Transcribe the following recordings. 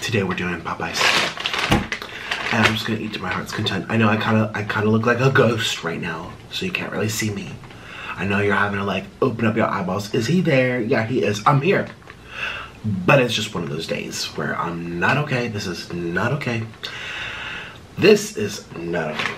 Today we're doing Popeyes. And I'm just gonna eat to my heart's content. I know I kinda look like a ghost right now, so you can't really see me. I know you're having to like open up your eyeballs. Is he there? Yeah, he is. I'm here. But it's just one of those days where I'm not okay. This is not okay. This is not okay.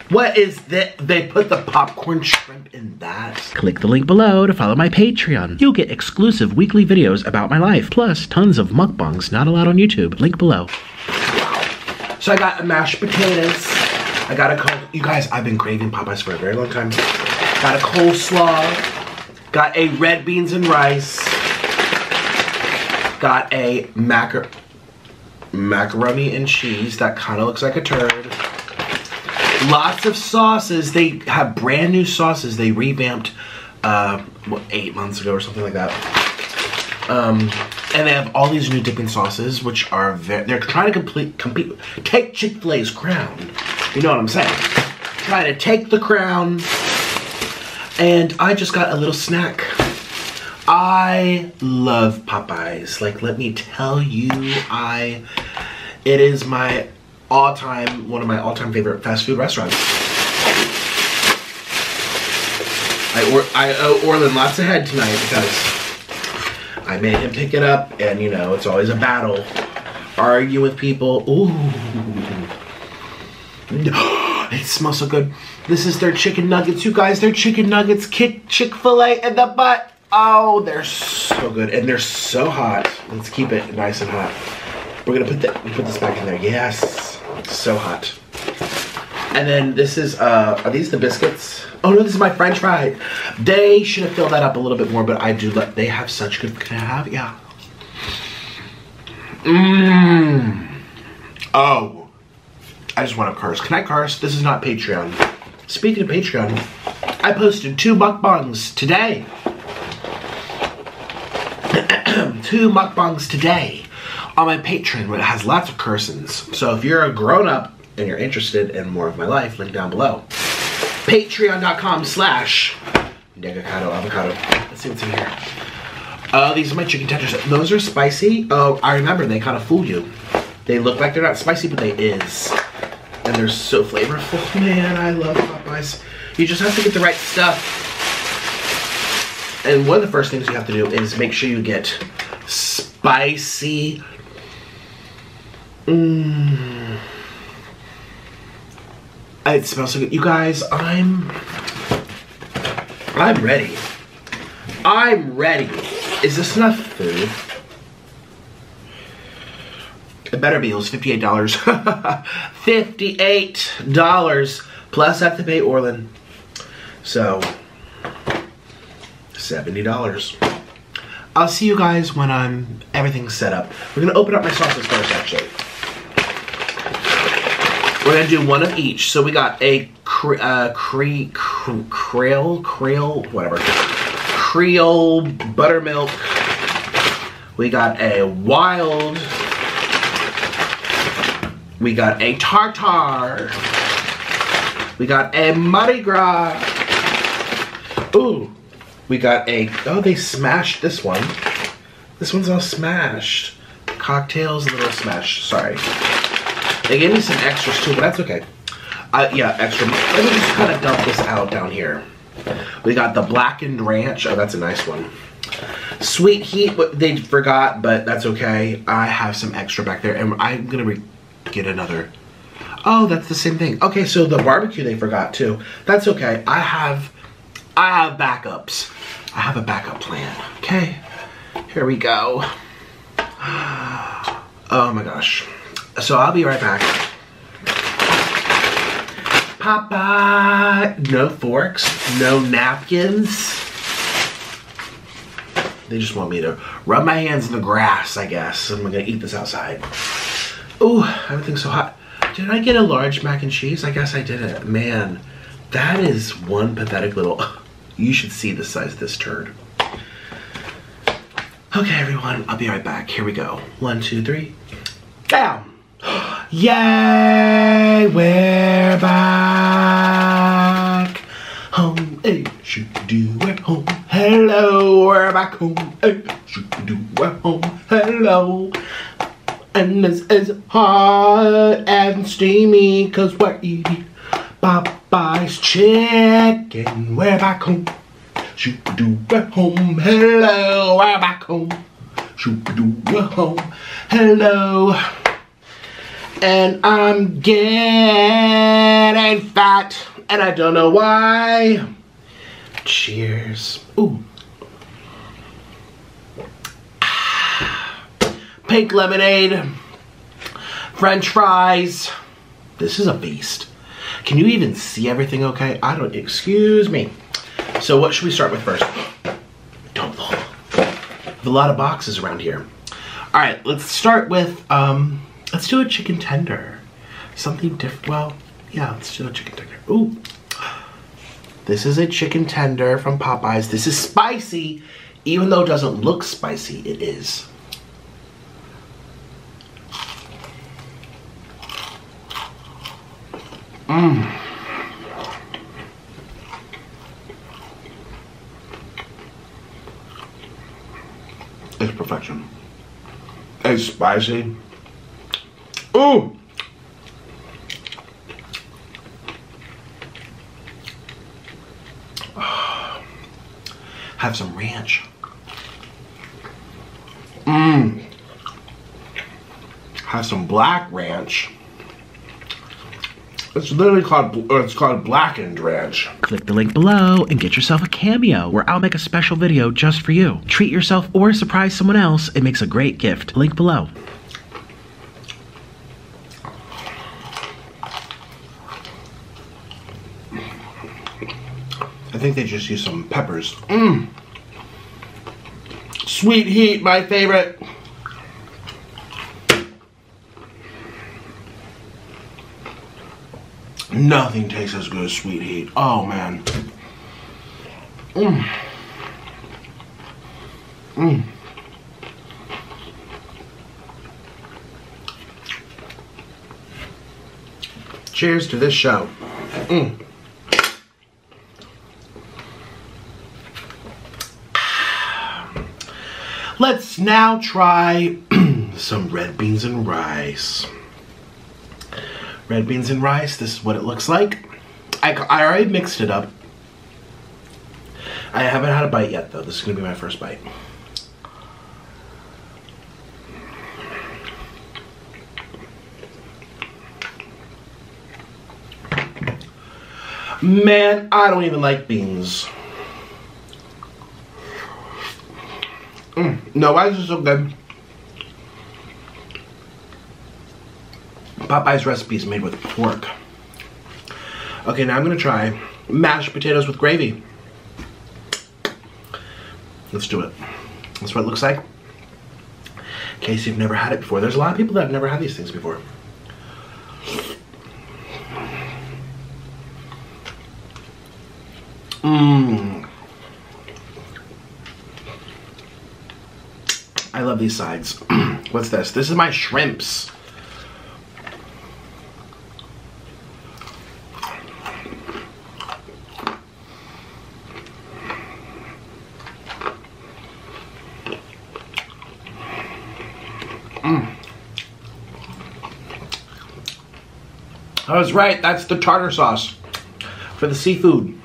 What is that? They put the popcorn shrimp in that? Click the link below to follow my Patreon. You'll get exclusive weekly videos about my life, plus tons of mukbangs not allowed on YouTube. Link below. Wow. So I got mashed potatoes. I got a you guys, I've been craving Popeyes for a very long time. Got a coleslaw. Got a red beans and rice. Got a macaroni and cheese that kind of looks like a turd. Lots of sauces. They have brand new sauces. They revamped, what, 8 months ago or something like that. And they have all these new dipping sauces, which are they're trying to compete, take Chick-fil-A's crown. You know what I'm saying? Trying to take the crown. And I just got a little snack. I love Popeyes. Like, let me tell you, it is my one of my all-time favorite fast food restaurants. I owe Orlin lots of head tonight because I made him pick it up, and you know, it's always a battle. Argue with people. Ooh. It smells so good. This is their chicken nuggets, you guys. Their chicken nuggets kick Chick-fil-A in the butt. Oh, they're so good, and they're so hot. Let's keep it nice and hot. We're gonna put this back in there. Yes. So hot. And then this is, are these the biscuits? Oh no, this is my French fry. They should have filled that up a little bit more, but I do they have such good, can I have? Yeah. Oh. I just want to curse. Can I curse? This is not Patreon. Speaking of Patreon, I posted 2 mukbangs today. 2 mukbangs today on my Patreon, where it has lots of cursings. So if you're a grown-up and you're interested in more of my life, link down below. Patreon.com/Nikocado avocado. Let's see what's in here. Oh, these are my chicken tenders. Those are spicy. Oh, I remember, they kind of fool you. They look like they're not spicy, but they is. And they're so flavorful. Man, I love Popeyes. You just have to get the right stuff. And one of the first things you have to do is make sure you get spicy. It smells so good. You guys, I'm ready. I'm ready. Is this enough food? It better be. It was $58. $58. Plus I have to pay Orlin. So, $70. I'll see you guys when everything's set up. We're gonna open up my sauces first, actually. We're gonna do one of each. So we got a Creole buttermilk. We got a wild. We got a tartare. We got a Mardi Gras. Ooh. We got a, oh, they smashed this one. This one's all smashed. Cocktails, a little smashed, sorry. They gave me some extras too, but that's okay. Yeah, extra. Let me just kind of dump this out down here. We got the blackened ranch. Oh, that's a nice one. Sweet heat, they forgot, but that's okay. I have some extra back there, and I'm gonna get another. Oh, that's the same thing. Okay, so the barbecue they forgot too. That's okay. I have backups. I have a backup plan. Okay, here we go. Oh my gosh. So I'll be right back. Popeye. No forks, no napkins. They just want me to rub my hands in the grass, I guess. I'm gonna eat this outside. Ooh, everything's so hot. Did I get a large mac and cheese? I guess I didn't. Man, that is one pathetic little... You should see the size of this turd. Okay, everyone, I'll be right back. Here we go. 1, 2, 3. Down. Yay, we're back. Home ish. Shoot-a-doo, we're home. Hello, we're back home. Hey, shoot-a-doo, we're home. Hello. And this is hot and steamy, cause we're eating Popeyes chicken. We're back home. Shoot-a-doo, we're home. Hello, we're back home. Shoot-a-doo, we're home. Hello. And I'm getting fat, and I don't know why. Cheers. Ooh. Pink lemonade. French fries. This is a beast. Can you even see everything okay? I don't, excuse me. So what should we start with first? Don't fall. There's a lot of boxes around here. All right, let's start with, let's do a chicken tender. Something different. Well, yeah, let's do a chicken tender. Ooh. This is a chicken tender from Popeyes. This is spicy. Even though it doesn't look spicy, it is. Mmm. It's perfection. It's spicy. Ooh! Have some ranch. Mmm. Have some black ranch. It's literally called blackened ranch. Click the link below and get yourself a cameo where I'll make a special video just for you. Treat yourself or surprise someone else. It makes a great gift. Link below. I think they just use some peppers. Mmm. Sweet heat, my favorite. Nothing tastes as good as sweet heat. Oh man. Mmm. Mmm. Cheers to this show. Mmm. Let's now try some red beans and rice. Red beans and rice, this is what it looks like. I already mixed it up. I haven't had a bite yet though. This is gonna be my first bite. Man, I don't even like beans. No, why is it so good? Popeye's recipe is made with pork. Okay, now I'm gonna try mashed potatoes with gravy. Let's do it. That's what it looks like. In case you've never had it before. There's a lot of people that have never had these things before. Mmm. I love these sides. What's this? This is my shrimps. I was right, that's the tartar sauce for the seafood.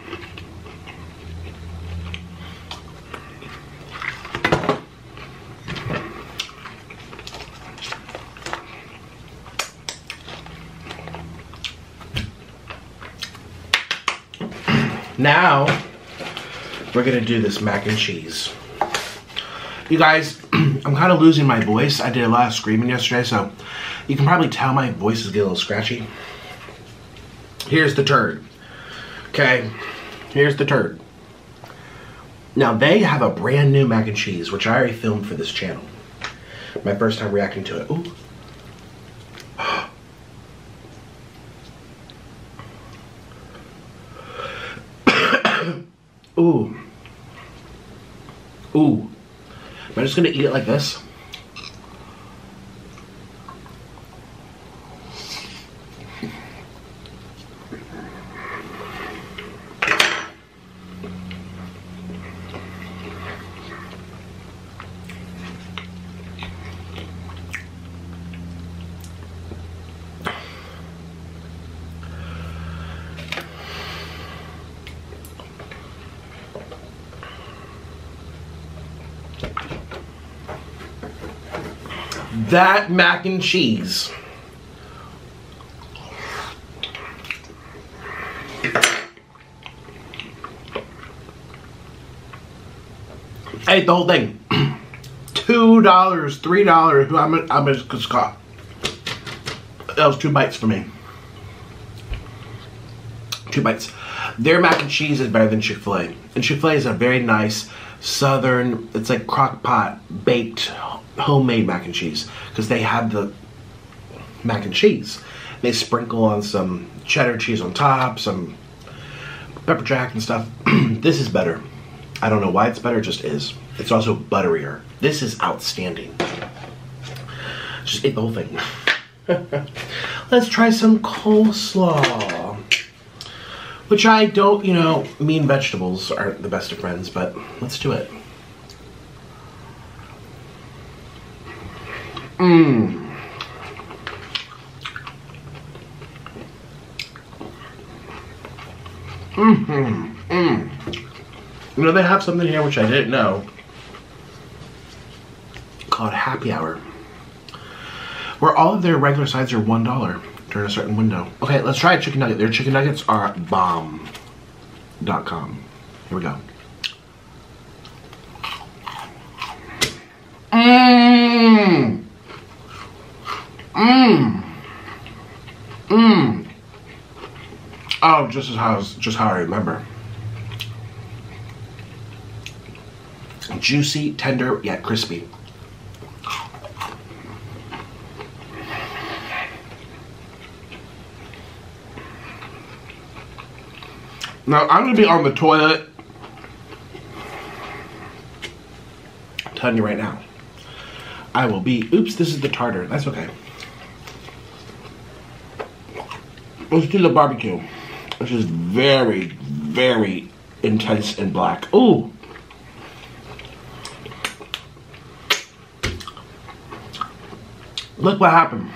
Now, we're gonna do this mac and cheese. You guys, I'm kind of losing my voice. I did a lot of screaming yesterday, so you can probably tell my voice is getting a little scratchy. Here's the turd. Okay, here's the turd. Now, they have a brand new mac and cheese, which I already filmed for this channel. My first time reacting to it. Ooh. Ooh. Ooh. Am I just gonna eat it like this? That mac and cheese. I ate the whole thing. $2, $3. How much it cost? That was 2 bites for me. 2 bites. Their mac and cheese is better than Chick-fil-A. And Chick-fil-A is a very nice southern, it's like crock pot baked homemade mac and cheese. Because they have the mac and cheese. They sprinkle on some cheddar cheese on top, some pepper jack and stuff. This is better. I don't know why it's better, it just is. It's also butterier. This is outstanding. Just ate the whole thing. Let's try some coleslaw. Which I don't, you know, me and vegetables aren't the best of friends, but let's do it. Mmm. Mm-hmm. Mm. You know, they have something here which I didn't know called Happy Hour, where all of their regular sides are $1 during a certain window. Okay, let's try a chicken nugget. Their chicken nuggets are bomb.com. Here we go. Mmm. Mmm. Mmm. Oh, just how I remember. Juicy, tender, yet crispy. Now, I'm going to be on the toilet. I'm telling you right now. I will be. Oops, this is the tartar. That's okay. Let's do the barbecue, which is very, very intense and black. Ooh. Look what happened.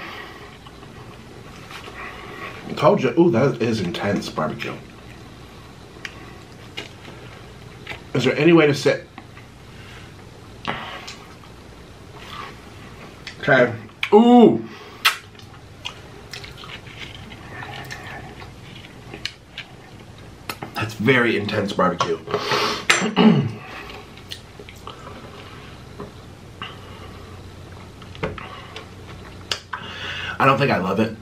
I told you. Ooh, that is intense barbecue. Is there any way to sit? Okay. Ooh. That's very intense barbecue. I don't think I love it.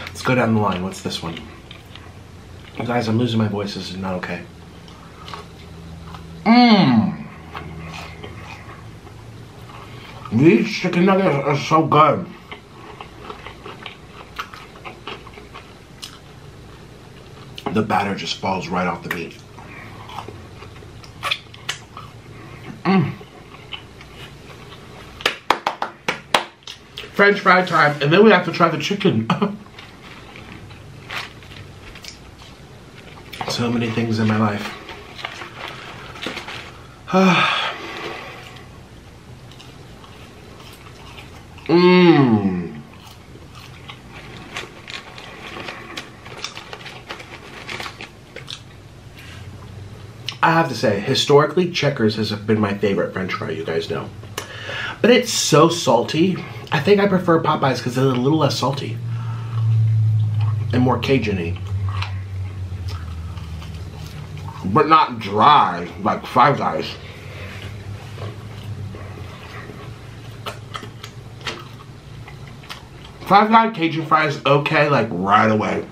Let's go down the line. What's this one? Guys, I'm losing my voice. This is not okay. Mmm. These chicken nuggets are so good. The batter just falls right off the meat. Mmm. French fry time, and then we have to try the chicken. So many things in my life. Mmm. I have to say, historically, Checkers has been my favorite French fry, you guys know. But it's so salty. I think I prefer Popeyes because it's a little less salty. And more Cajun-y. But not dry, like Five Guys. Five Guys Cajun fries, okay, like right away.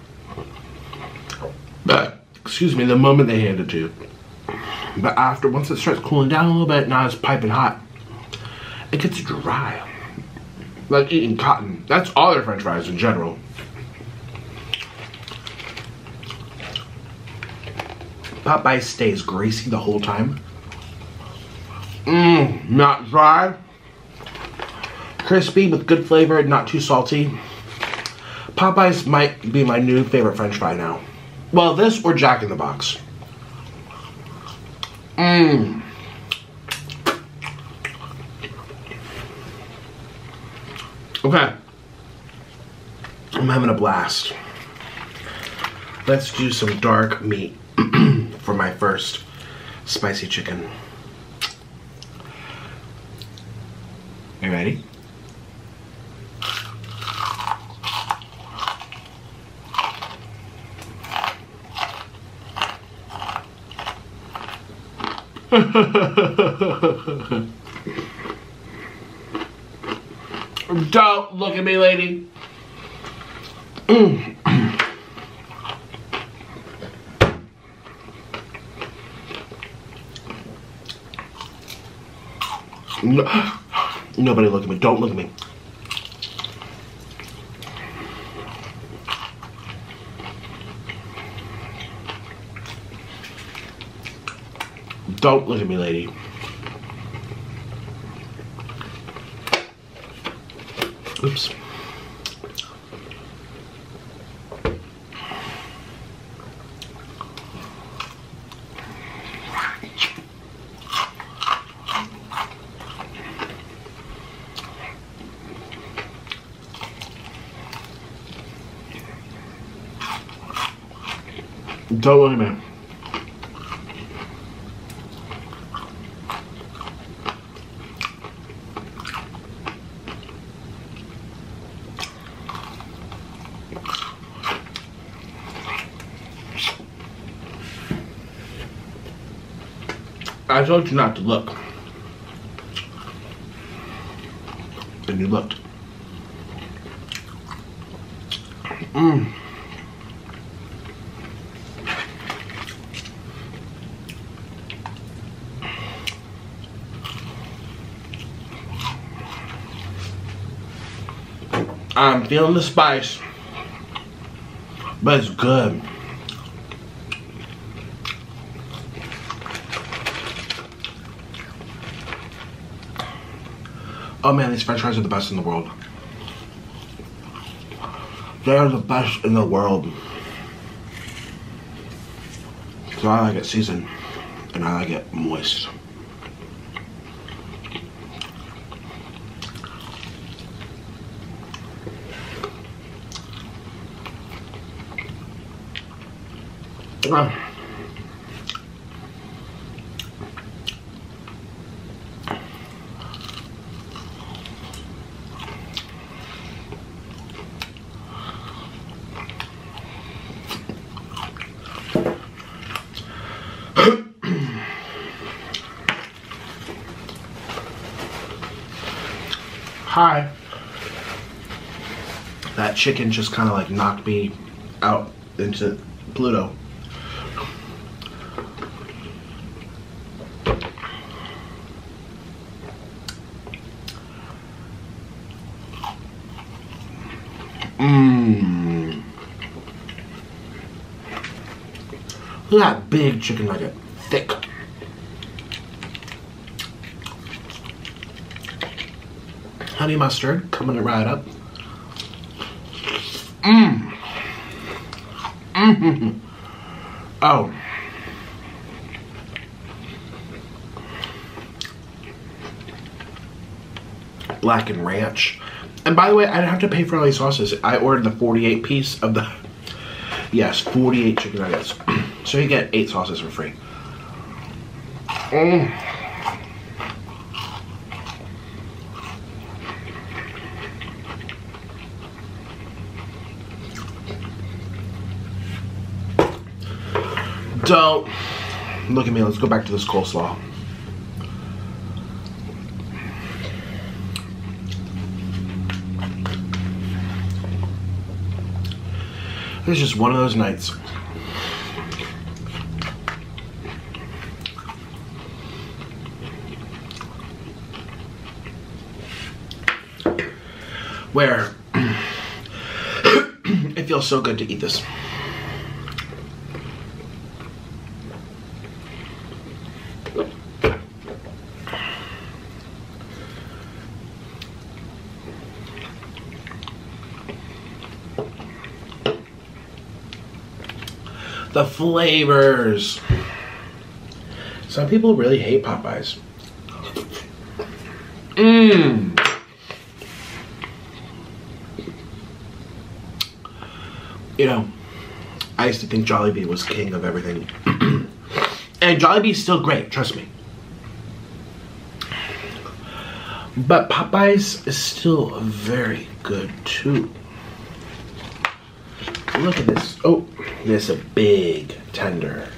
But, excuse me, the moment they hand it to you. But after, once it starts cooling down a little bit, now it's piping hot. It gets dry. Like eating cotton. That's all their French fries in general. Popeyes stays greasy the whole time. Mmm, not dry. Crispy with good flavor, not too salty. Popeyes might be my new favorite French fry now. Well, this or Jack in the Box. Mmm. Okay. I'm having a blast. Let's do some dark meat for my first spicy chicken. you ready? Don't look at me, lady. No, nobody look at me. Don't look at me. Don't look at me, lady. Oops. Don't look at me. I told you not to look. And you looked. I'm feeling the spice, but it's good. Oh man, these french fries are the best in the world. They are the best in the world. So I like it seasoned, and I like it moist. Hi. That chicken just kind of like knocked me out into Pluto. Look at that big chicken nugget. Thick. Honey mustard coming right up. Oh. Blackened ranch. And by the way, I didn't have to pay for all these sauces. I ordered the 48 piece of the, yes, 48 chicken nuggets. So you get 8 sauces for free. Don't look at me. Let's go back to this coleslaw. It's just one of those nights. Where it feels so good to eat this. The flavors. Some people really hate Popeyes. You know, I used to think Jollibee was king of everything. And Jollibee's still great, trust me. But Popeyes is still very good too. Look at this. Oh, this is a big tender.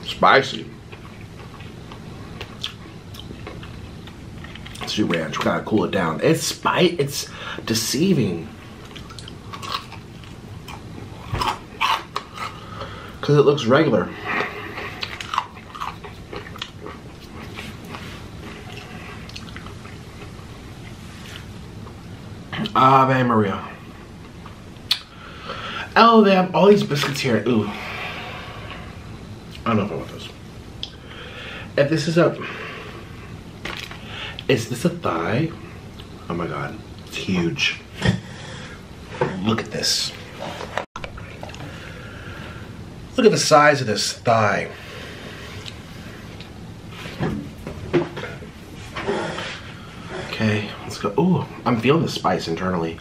Spicy. Let's do ranch. We gotta cool it down. It's deceiving. Because it looks regular. Ave Maria. Oh, they have all these biscuits here. Ooh. I don't know if I want those. If this is this a thigh? Oh my god, it's huge. Look at this. Look at the size of this thigh. Okay, let's go. Ooh, I'm feeling the spice internally.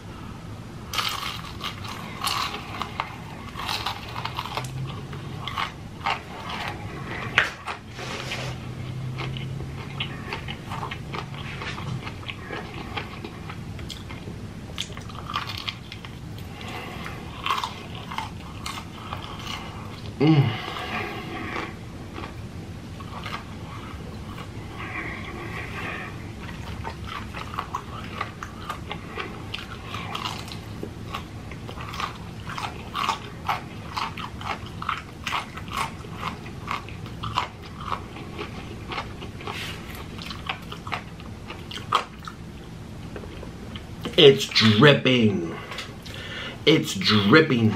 It's dripping. It's dripping.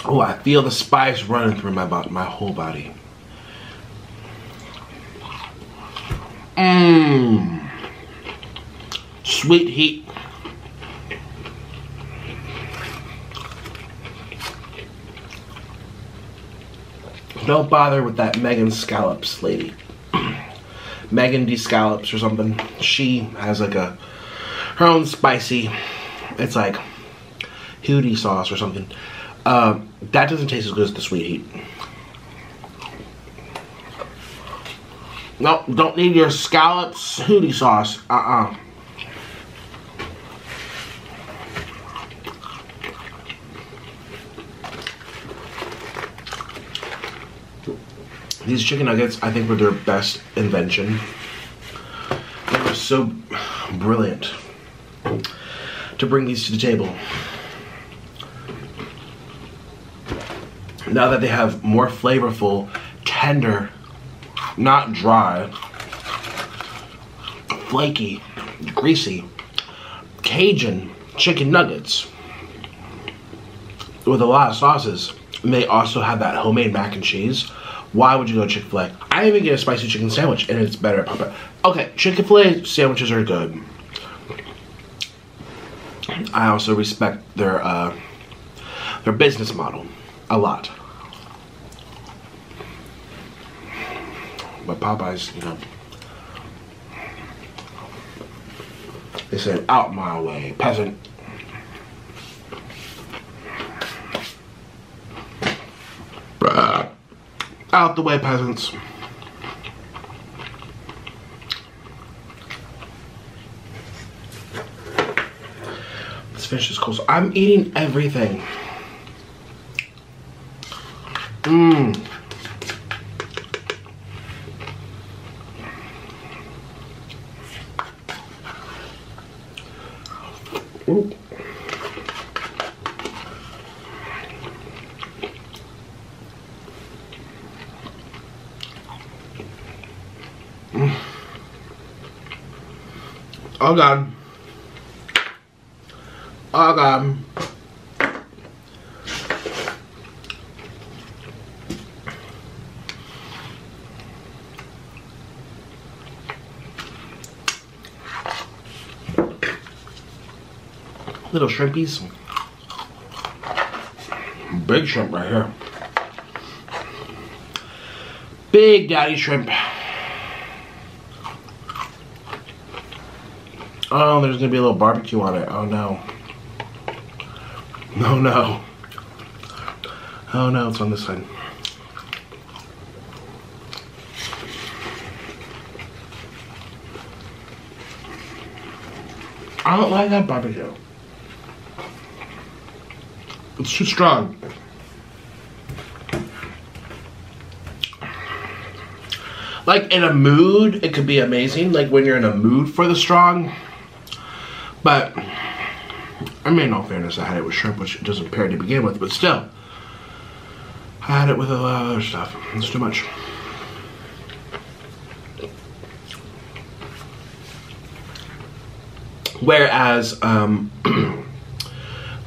Oh, I feel the spice running through my whole body. Mmm. Sweet heat. Don't bother with that Megan Scallops lady. Megan D. Scallops or something. She has like her own spicy, it's like hootie sauce or something. That doesn't taste as good as the sweet heat. Nope, don't need your scallops hootie sauce. These chicken nuggets, I think, were their best invention. They were so brilliant to bring these to the table. Now that they have more flavorful, tender, not dry, flaky, greasy, Cajun chicken nuggets with a lot of sauces, and they also have that homemade mac and cheese. Why would you go to Chick-fil-A? I even get a spicy chicken sandwich, and it's better at Popeyes. Okay, Chick-fil-A sandwiches are good. I also respect their business model a lot. But Popeyes, you know, they said, out my way, peasant. Out the way, peasants. Let's finish this coleslaw. I'm eating everything. Mmm. Ooh. Oh God. Oh God. Little shrimpies. Big shrimp right here. Big daddy shrimp. Oh, there's gonna be a little barbecue on it. Oh no. No, no. Oh no, it's on this side. I don't like that barbecue. It's too strong. Like in a mood, it could be amazing. Like when you're in a mood for the strong. But, I mean, in all fairness, I had it with shrimp, which it doesn't pair to begin with. But still, I had it with a lot of other stuff. It's too much. Whereas,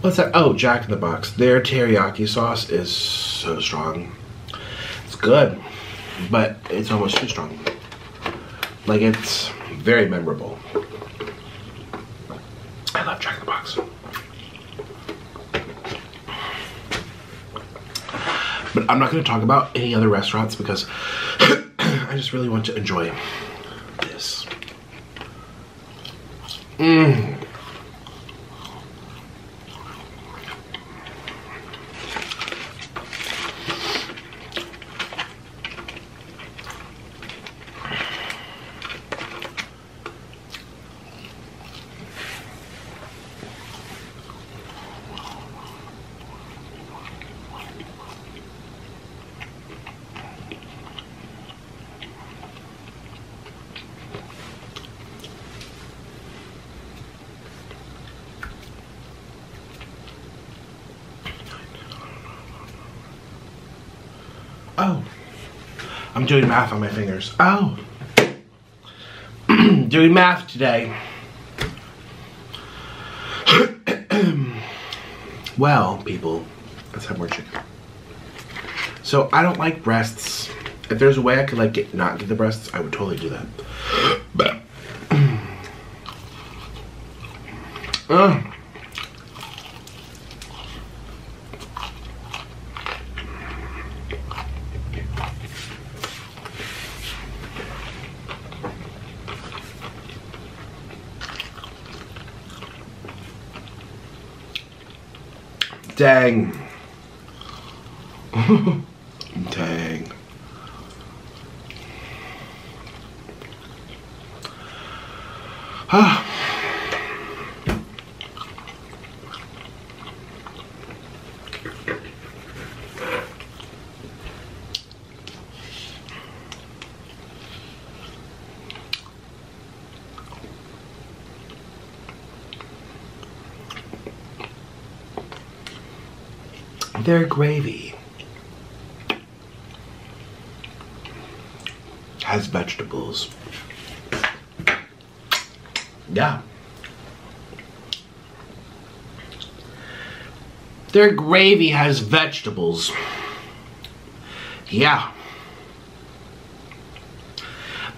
what's that? Oh, Jack in the Box. Their teriyaki sauce is so strong. It's good, but it's almost too strong. Like, it's very memorable. I love Jack in the Box. But I'm not going to talk about any other restaurants because I just really want to enjoy this. Mmm. Oh, I'm doing math on my fingers. Oh, doing math today. Well, people, let's have more chicken. So I don't like breasts. If there's a way I could like not get the breasts, I would totally do that. But dang. Dang. Ah. Their gravy has vegetables. Yeah. Their gravy has vegetables. Yeah.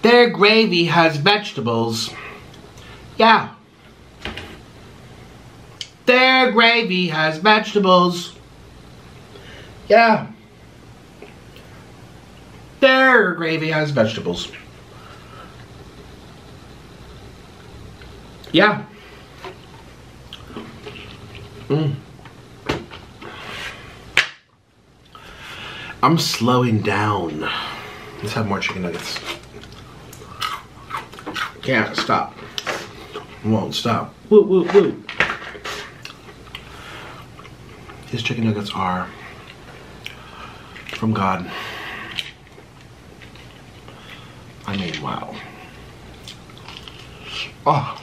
Their gravy has vegetables. Yeah. Their gravy has vegetables. Yeah. Their gravy has vegetables. Yeah. I'm slowing down. Let's have more chicken nuggets. Can't stop. Won't stop. Woo, woo, woo. These chicken nuggets are from God. I mean, wow. Oh.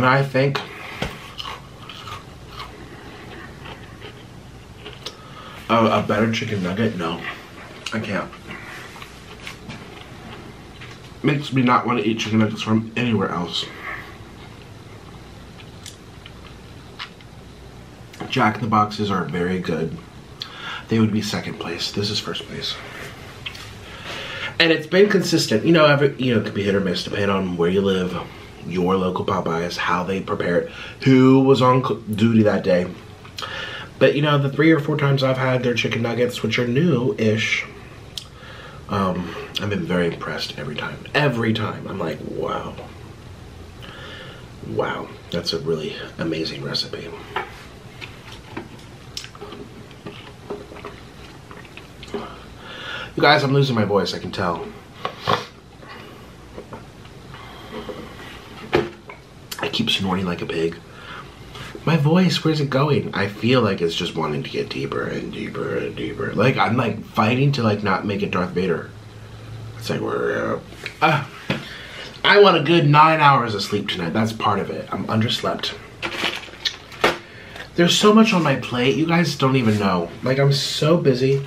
Can I think a better chicken nugget? No, I can't. Makes me not want to eat chicken nuggets from anywhere else. Jack in the Boxes are very good. They would be second place. This is first place. And it's been consistent. You know, it could be hit or miss depending on where you live, your local Popeyes, how they prepare it, who was on duty that day. But you know, the 3 or 4 times I've had their chicken nuggets, which are new-ish, I've been very impressed every time. Every time. I'm like, wow. Wow, that's a really amazing recipe. You guys, I'm losing my voice, I can tell. I keep snorting like a pig. My voice, where's it going? I feel like it's just wanting to get deeper and deeper and deeper. Like, I'm like fighting to like not make it Darth Vader. It's like, I want a good 9 hours of sleep tonight. That's part of it. I'm underslept. There's so much on my plate, you guys don't even know. Like, I'm so busy.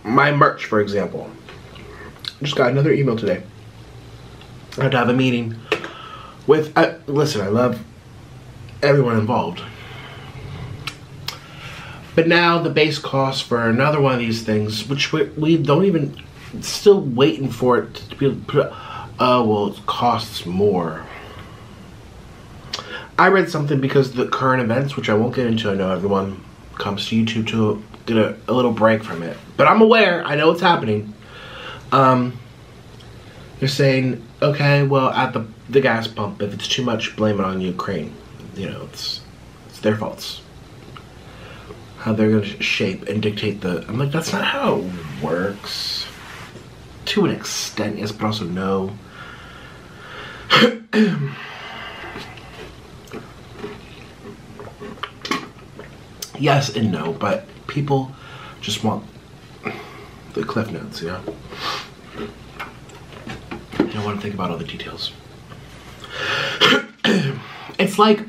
My merch, for example. Just got another email today. I had to have a meeting with, listen, I love everyone involved. But now the base cost for another one of these things, which we don't even, still waiting for it to be put, well, it costs more. I read something because the current events, which I won't get into, I know everyone comes to YouTube to get a little break from it. But I'm aware, I know what's happening. They're saying, okay, well, at the gas pump, if it's too much, blame it on Ukraine. You know, it's their faults. How they're going to shape and dictate the... I'm like, that's not how it works. To an extent, yes, but also no. Yes and no, but people just want the cliff notes, you know? They don't want to think about all the details. It's like,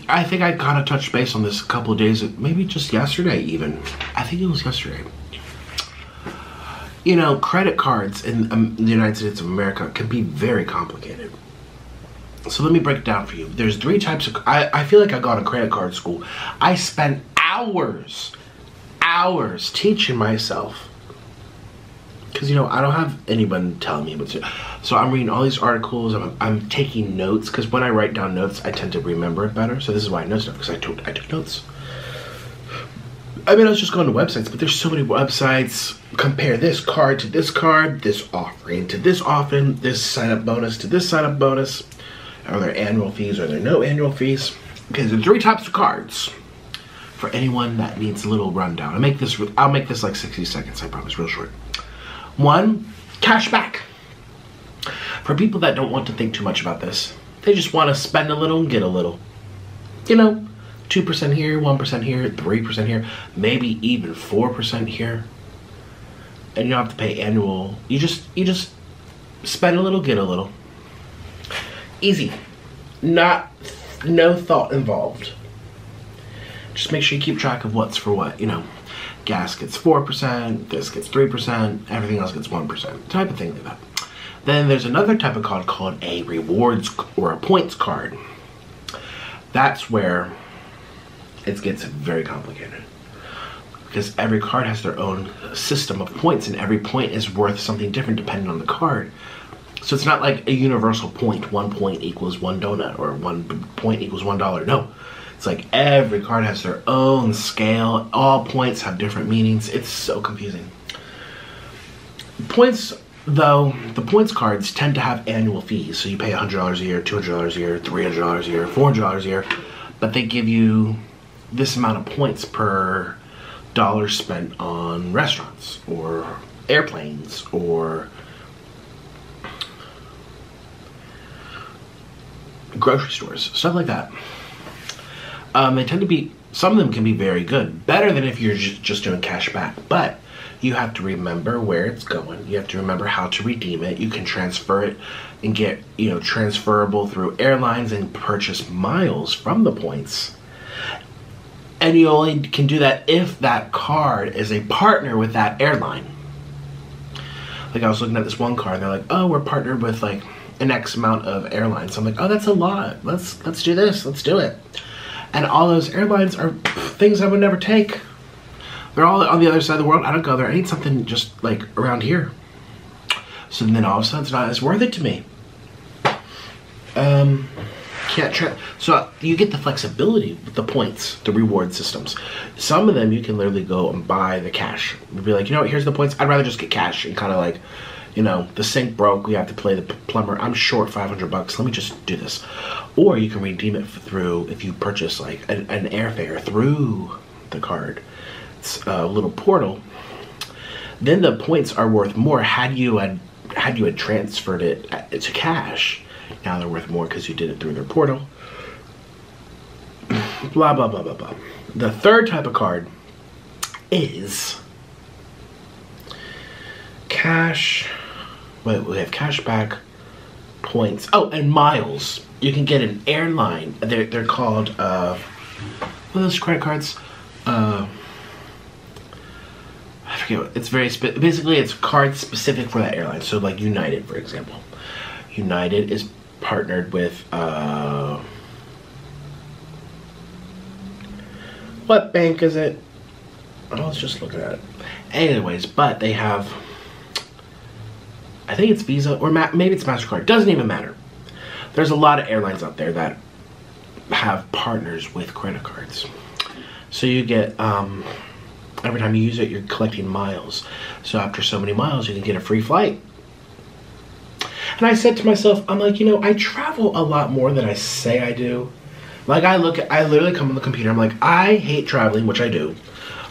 I think I kind of touched base on this a couple of days, maybe just yesterday even. I think it was yesterday. You know, credit cards in the United States of America can be very complicated. So let me break it down for you. There's 3 types of, I feel like I got a credit card school. I spent hours teaching myself. Because, you know, I don't have anyone telling me what to. So I'm reading all these articles, I'm taking notes, because when I write down notes, I tend to remember it better. So this is why I know stuff, because I took notes. I mean, I was just going to websites, but there's so many websites. Compare this card to this card, this offering to this offering, this sign-up bonus to this sign-up bonus. Are there annual fees? Are there no annual fees? Okay, there are 3 types of cards. For anyone that needs a little rundown, I'll make this like 60 seconds, I promise, real short. 1, cash back. For people that don't want to think too much about this, they just want to spend a little and get a little. You know, 2% here, 1% here, 3% here, maybe even 4% here. And you don't have to pay annual. You just spend a little, get a little. Easy. No thought involved. Just make sure you keep track of what's for what, you know. Gas gets 4%, this gets 3%, everything else gets 1%, type of thing like that. Then there's another type of card called a rewards or a points card. That's where it gets very complicated. Because every card has their own system of points, and every point is worth something different depending on the card. So it's not like a universal point. 1 point equals 1 donut, or 1 point equals $1. No. It's like every card has their own scale. All points have different meanings. It's so confusing. Points, though, the points cards tend to have annual fees. So you pay $100 a year, $200 a year, $300 a year, $400 a year. But they give you this amount of points per dollar spent on restaurants or airplanes or grocery stores, stuff like that. They tend to be, some of them can be very good, better than if you're just doing cash back. But you have to remember where it's going. You have to remember how to redeem it. You can transfer it and get, you know, transferable through airlines and purchase miles from the points. And you only can do that if that card is a partner with that airline. Like, I was looking at this one card, and they're like, oh, we're partnered with like an X amount of airlines. So I'm like, oh, that's a lot. Let's do this. Let's do it. And all those airlines are things I would never take. They're all on the other side of the world. I don't go there. I need something just like around here. So then all of a sudden it's not as worth it to me. So you get the flexibility with the points, the reward systems. Some of them you can literally go and buy the cash. You'll be like, you know what, here's the points. I'd rather just get cash and kind of like, you know, the sink broke, we have to play the plumber. I'm short $500, let me just do this. Or you can redeem it through, if you purchase like an airfare through the card. It's a little portal. Then the points are worth more had you had transferred it to cash. Now they're worth more because you did it through their portal. Blah, blah, blah, blah, blah. The third type of card is cash. Wait, we have cash back, points. Oh, and miles. You can get an airline. They're called, what are those credit cards? I forget what, it's very, basically it's cards specific for that airline. So like United, for example. United is partnered with, what bank is it? I was just looking at it. Anyways, but they have, I think it's Visa or maybe it's MasterCard. Doesn't even matter. There's a lot of airlines out there that have partners with credit cards. So you get, every time you use it, you're collecting miles. So after so many miles, you can get a free flight. And I said to myself, I'm like, you know, I travel a lot more than I say I do. Like I literally come on the computer, I'm like, I hate traveling, which I do.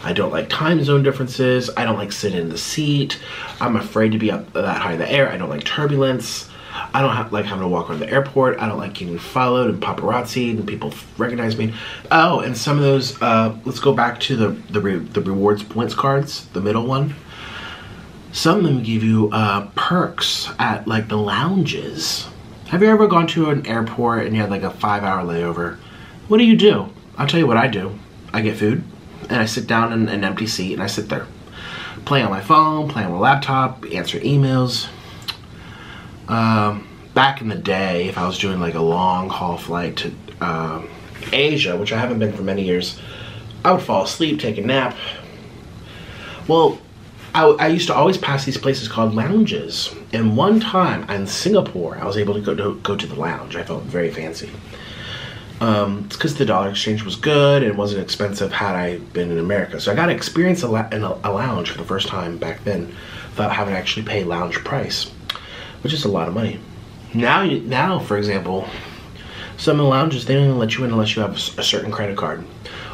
I don't like time zone differences. I don't like sitting in the seat. I'm afraid to be up that high in the air. I don't like turbulence. I don't like having to walk around the airport. I don't like getting followed and paparazzi and people recognize me. Oh, and some of those, let's go back to the rewards points cards, the middle one. Some of them give you perks at like the lounges. Have you ever gone to an airport and you had like a 5-hour layover? What do? I'll tell you what I do. I get food and I sit down in an empty seat and I sit there. Play on my phone, play on my laptop, answer emails. Back in the day, if I was doing like a long haul flight to Asia, which I haven't been for many years, I would fall asleep, take a nap. Well, I used to always pass these places called lounges. And one time in Singapore, I was able to go to the lounge. I felt very fancy. It's because the dollar exchange was good and it wasn't expensive had I been in America. So I got to experience a lounge for the first time back then without having to actually pay lounge price, which is a lot of money. Now, for example, some of the lounges, they don't even let you in unless you have a certain credit card.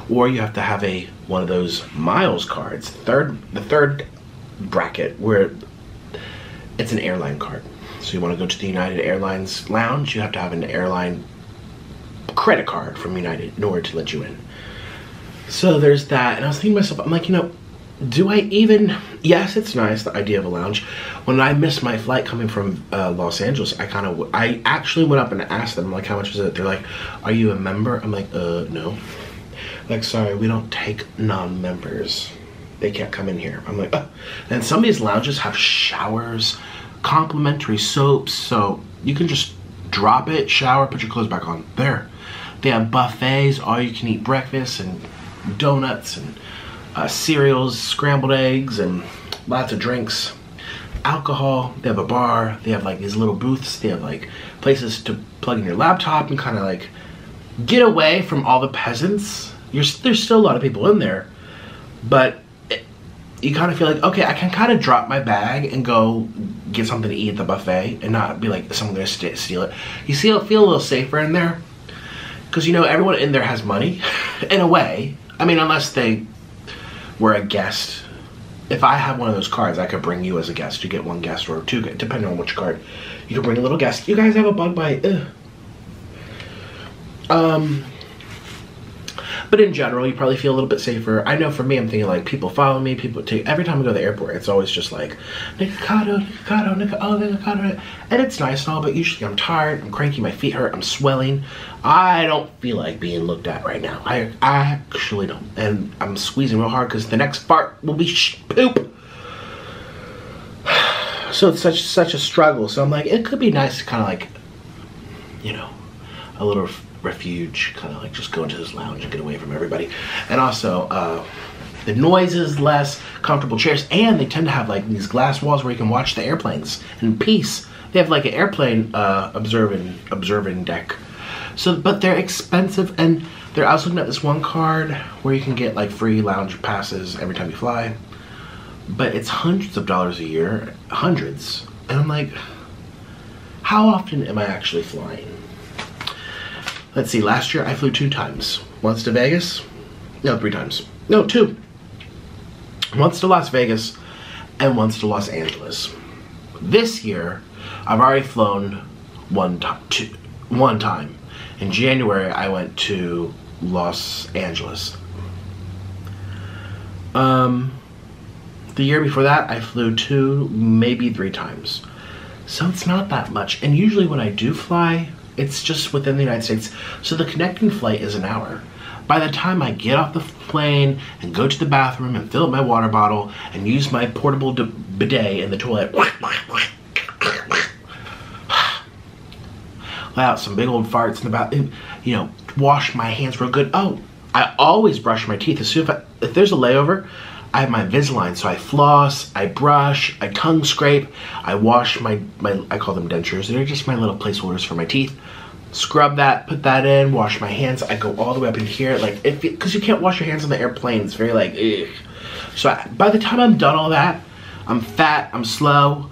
Or you have to have one of those miles cards, the third bracket, where it's an airline card. So you want to go to the United Airlines lounge, you have to have an airline credit card from United in order to let you in. So there's that. And I was thinking to myself, I'm like, you know, do I even, yes, it's nice, the idea of a lounge. When I missed my flight coming from Los Angeles, I actually went up and asked them, like, how much was it? They're like, are you a member? I'm like, no. Like, sorry, we don't take non-members. They can't come in here. I'm like, oh. And some of these lounges have showers, complimentary soaps, so you can just drop it, shower, put your clothes back on. There. They have buffets, all you can eat breakfast and donuts and cereals, scrambled eggs, and lots of drinks. Alcohol. They have a bar. They have like these little booths. They have like places to plug in your laptop and kind of like get away from all the peasants. There's still a lot of people in there, but you kind of feel like, okay, I can kind of drop my bag and go get something to eat at the buffet and not be like, someone gonna steal it. You feel a little safer in there because, you know, everyone in there has money in a way. I mean, unless they were a guest. If I have one of those cards, I could bring you as a guest. You get one guest or two, depending on which card. You can bring a little guest. You guys have a bug bite. But in general, you probably feel a little bit safer. I know for me, I'm thinking like people follow me, people take, every time I go to the airport, it's always just like, Nikocado, Nikocado. And it's nice and all, but usually I'm tired, I'm cranky, my feet hurt, I'm swelling. I don't feel like being looked at right now. I actually don't. And I'm squeezing real hard because the next fart will be poop. So it's such a struggle. So I'm like, it could be nice to kind of like, you know, a little refuge, kind of like just go into this lounge and get away from everybody. And also, the noise is less, comfortable chairs, and they tend to have like these glass walls where you can watch the airplanes in peace. They have like an airplane observing deck. So, but they're expensive, and I was looking at this one card where you can get like free lounge passes every time you fly, but it's hundreds of dollars a year, hundreds. And I'm like, how often am I actually flying? Let's see, last year I flew 2 times. Once to Vegas, no, 3 times. No, 2. Once to Las Vegas and once to Los Angeles. This year, I've already flown one time. In January, I went to Los Angeles. The year before that, I flew 2, maybe 3 times. So it's not that much. And usually when I do fly, it's just within the United States. So the connecting flight is an hour. By the time I get off the plane and go to the bathroom and fill up my water bottle and use my portable bidet in the toilet, let out some big old farts in the bathroom, you know, wash my hands real good. Oh, I always brush my teeth. As soon as if there's a layover, I have my Invisalign, so I floss, I brush, I tongue scrape, I wash my I call them dentures. They're just my little placeholders for my teeth. Scrub that, put that in, wash my hands. I go all the way up in here, like, because you can't wash your hands on the airplane. It's very like, ugh. So by the time I'm done all that, I'm fat, I'm slow.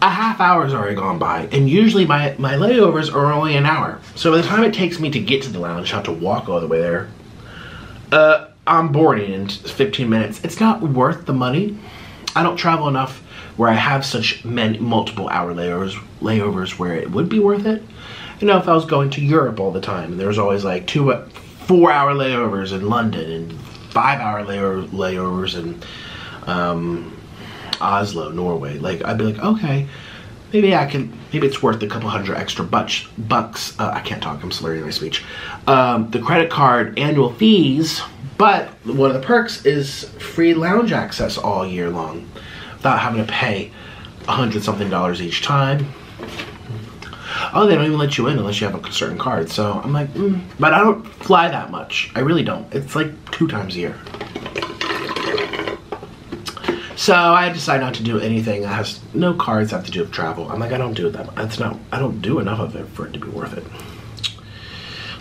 A half hour's already gone by, and usually my layovers are only an hour. So by the time it takes me to get to the lounge, I have to walk all the way there. I'm boarding in 15 minutes. It's not worth the money. I don't travel enough where I have such multiple hour layovers where it would be worth it. You know, if I was going to Europe all the time, and there was always like 4-hour layovers in London and 5-hour layovers in Oslo, Norway. Like, I'd be like, okay, maybe it's worth a couple hundred extra bucks. I can't talk, I'm slurring my speech. The credit card annual fees. But one of the perks is free lounge access all year long without having to pay $100-something each time. Oh, they don't even let you in unless you have a certain card. So I'm like, but I don't fly that much. I really don't. It's like 2 times a year. So I decided not to do anything that has no cards that have to do with travel. I'm like, I don't do that. I don't do enough of it for it to be worth it.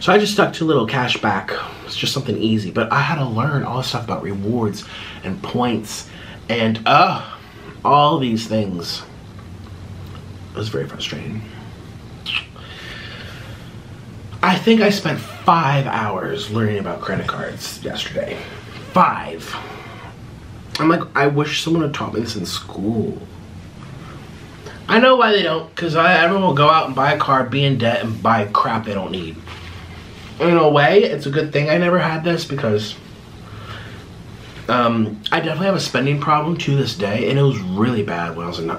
So I just stuck to a little cash back. It's just something easy. But I had to learn all this stuff about rewards and points and all these things. It was very frustrating. I think I spent 5 hours learning about credit cards yesterday. 5. I'm like, I wish someone had taught me this in school. I know why they don't, because everyone will go out and buy a car, be in debt, and buy crap they don't need. In a way, it's a good thing I never had this, because I definitely have a spending problem to this day, and it was really bad when I was in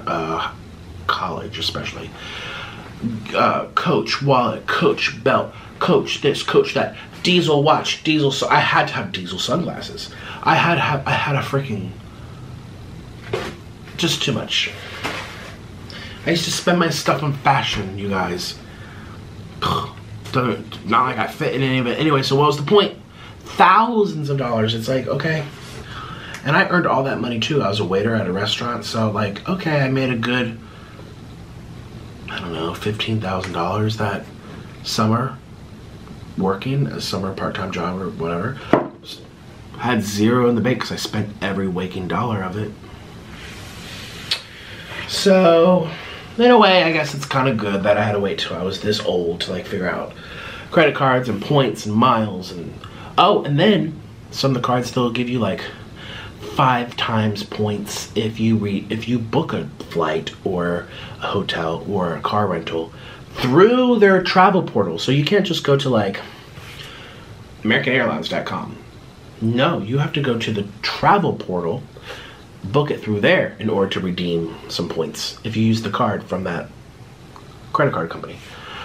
college, especially. Coach wallet, Coach belt, Coach this, Coach that, Diesel watch, Diesel. So I had to have Diesel sunglasses. I had a freaking, just too much. I used to spend my stuff on fashion, you guys. Not like I fit in any of it. Anyway, so what was the point? Thousands of dollars. It's like, okay. And I earned all that money too. I was a waiter at a restaurant. So like, okay, I made a good, I don't know, $15,000 that summer working, a summer part-time job or whatever. I had 0 in the bank because I spent every waking dollar of it. So in a way, I guess it's kind of good that I had to wait till I was this old to like figure out credit cards and points and miles and and then some of the cards still give you like 5 times points if you book a flight or a hotel or a car rental through their travel portal. So you can't just go to like AmericanAirlines.com. No, you have to go to the travel portal, book it through there in order to redeem some points if you use the card from that credit card company.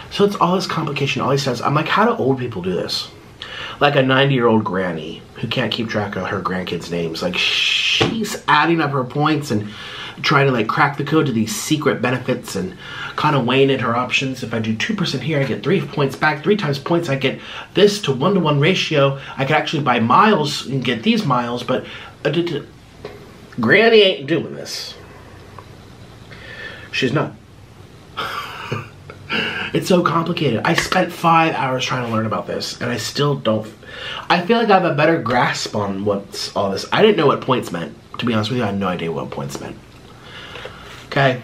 So it's all this complication, all these steps. I'm like, how do old people do this? Like a 90-year-old granny who can't keep track of her grandkids' names. Like, she's adding up her points and trying to like crack the code to these secret benefits and kind of weighing in her options. If I do 2% here, I get 3 points back. 3 times points, I get this to 1-to-1 ratio. I could actually buy miles and get these miles, but Granny ain't doing this. She's not. It's so complicated. I spent 5 hours trying to learn about this, and I still don't. I feel like I have a better grasp on what's all this. I didn't know what points meant. To be honest with you, I had no idea what points meant. Okay.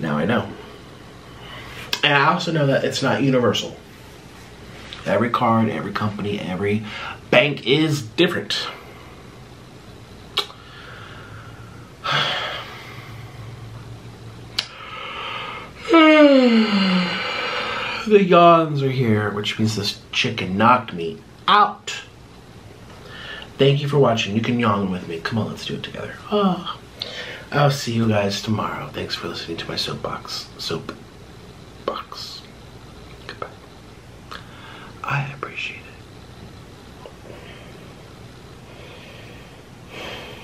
Now I know. And I also know that it's not universal. Every card, every company, every bank is different. The yawns are here, which means this chicken knocked me out. Thank you for watching. You can yawn with me. Come on, let's do it together. Oh. I'll see you guys tomorrow. Thanks for listening to my soapbox. Goodbye. I appreciate it.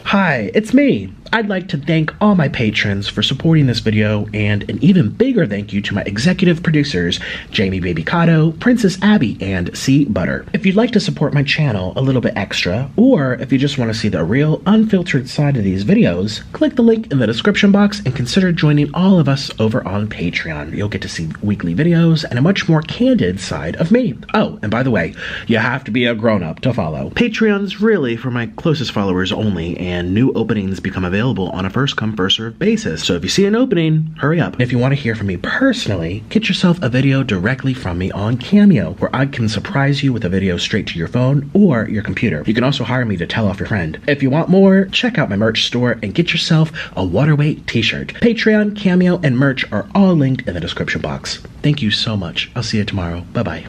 Hi, it's me. I'd like to thank all my patrons for supporting this video, and an even bigger thank you to my executive producers, Jamie Babycado, Princess Abbie, and C Butter. If you'd like to support my channel a little bit extra, or if you just want to see the real, unfiltered side of these videos, click the link in the description box and consider joining all of us over on Patreon. You'll get to see weekly videos and a much more candid side of me. Oh, and by the way, you have to be a grown-up to follow. Patreon's really for my closest followers only, and new openings become available on a first-come, first-served basis. So if you see an opening, hurry up. And if you want to hear from me personally, get yourself a video directly from me on Cameo, where I can surprise you with a video straight to your phone or your computer. You can also hire me to tell off your friend. If you want more, check out my merch store and get yourself a Waterweight t-shirt. Patreon, Cameo, and merch are all linked in the description box. Thank you so much. I'll see you tomorrow. Bye-bye.